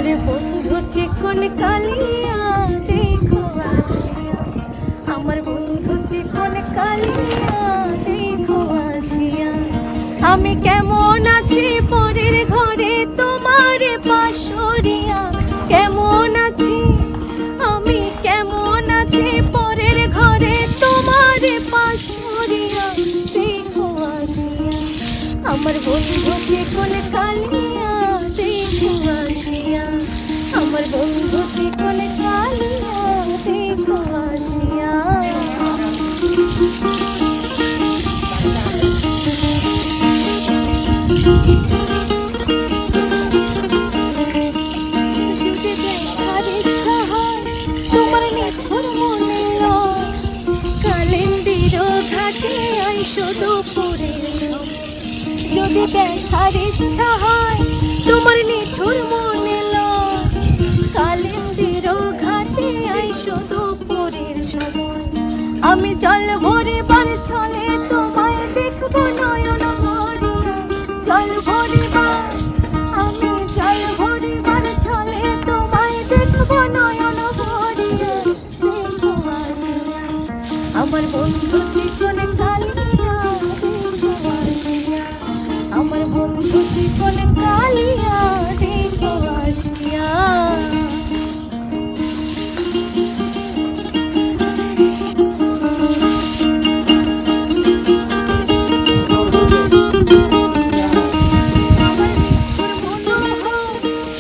আমার বন্ধু চিকন কালিয়া দেখো আসিয়া, আমার বন্ধু চিকন কালিয়া দেখো আসিয়া। আমি কেমন আছি পরের ঘরে তোমার পাশরিয়া, কেমন আছি আমি কেমন আছি পরের ঘরে তোমার পাশরিয়া দেখো আসিয়া। আমার বন্ধু চিকন কালিয়া দেখো আসিয়া, আমার বন্ধু চিকন কালিয়া দেখো আসিয়া। তোমার নিখুঁত মনে কালিন্দির ঘাটে আইসো দুপুরে, যদি দেখার ইচ্ছা হয় তোমার নিঠুর মনে কালিন্দির ঘাটে আইসো দুপুরের সময়। আমি জল ভরে বার ছলে তোমায় দেখবো নয়ন ভরিয়া, জল ভরে বার আমি জল ভরে বার ছলে তোমায় দেখবো নয়ন ভরিয়া দেখো আসিয়া। আমার বন্ধু চিকন কালিয়া দেখো আসিয়া, আমার বন্ধু চিকন কালিয়া দেখো আসিয়া।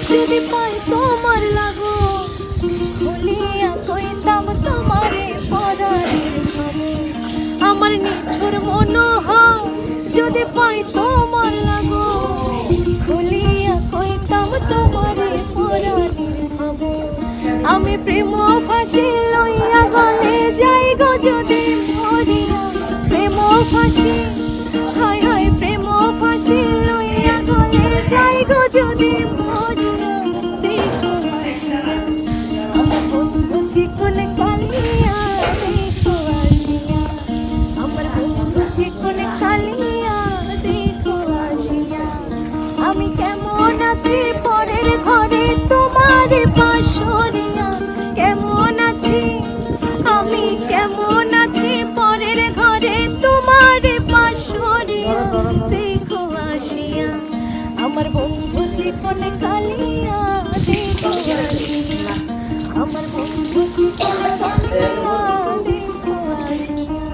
যদি পাই তোমার লাগো খুলিয়া কইতাম তোমারে পরাণের খবর, আমার নিঠুর মনোহর যদি পাই তোমার লাগো খুলিয়া কইতাম তোমারে পরাণের খবর। আমি প্রেম ফাঁসি লইয়া গলে যাই গো যদি মরিয়া, প্রেম ফাঁসি হায় হায় প্রেম ফাঁসি লইয়া গলে যাই গো যদি মরিয়া দেখো আসিয়া। আমার বন্ধু চিকন কালিয়া দেখো আসিয়া, আমার বন্ধু চিকন কালিয়া দেখো আসিয়া। আমি কেমন আছি পরের ঘরে তোমার পাশরিয়া, কেমন আছি আমি কেমন আছি পরের ঘরে তোমার পাশরিয়া দেখো আসিয়া। আমার বন্ধু চিকন কালিয়া দেখো আসিয়া, আমার বন্ধু চিকন কালিয়া দেখো আসিয়া,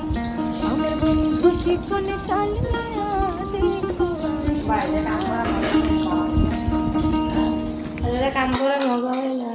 আমার বন্ধু চিকন কালিয়া দেখো আসিয়া। কাম করে মজা হয় না।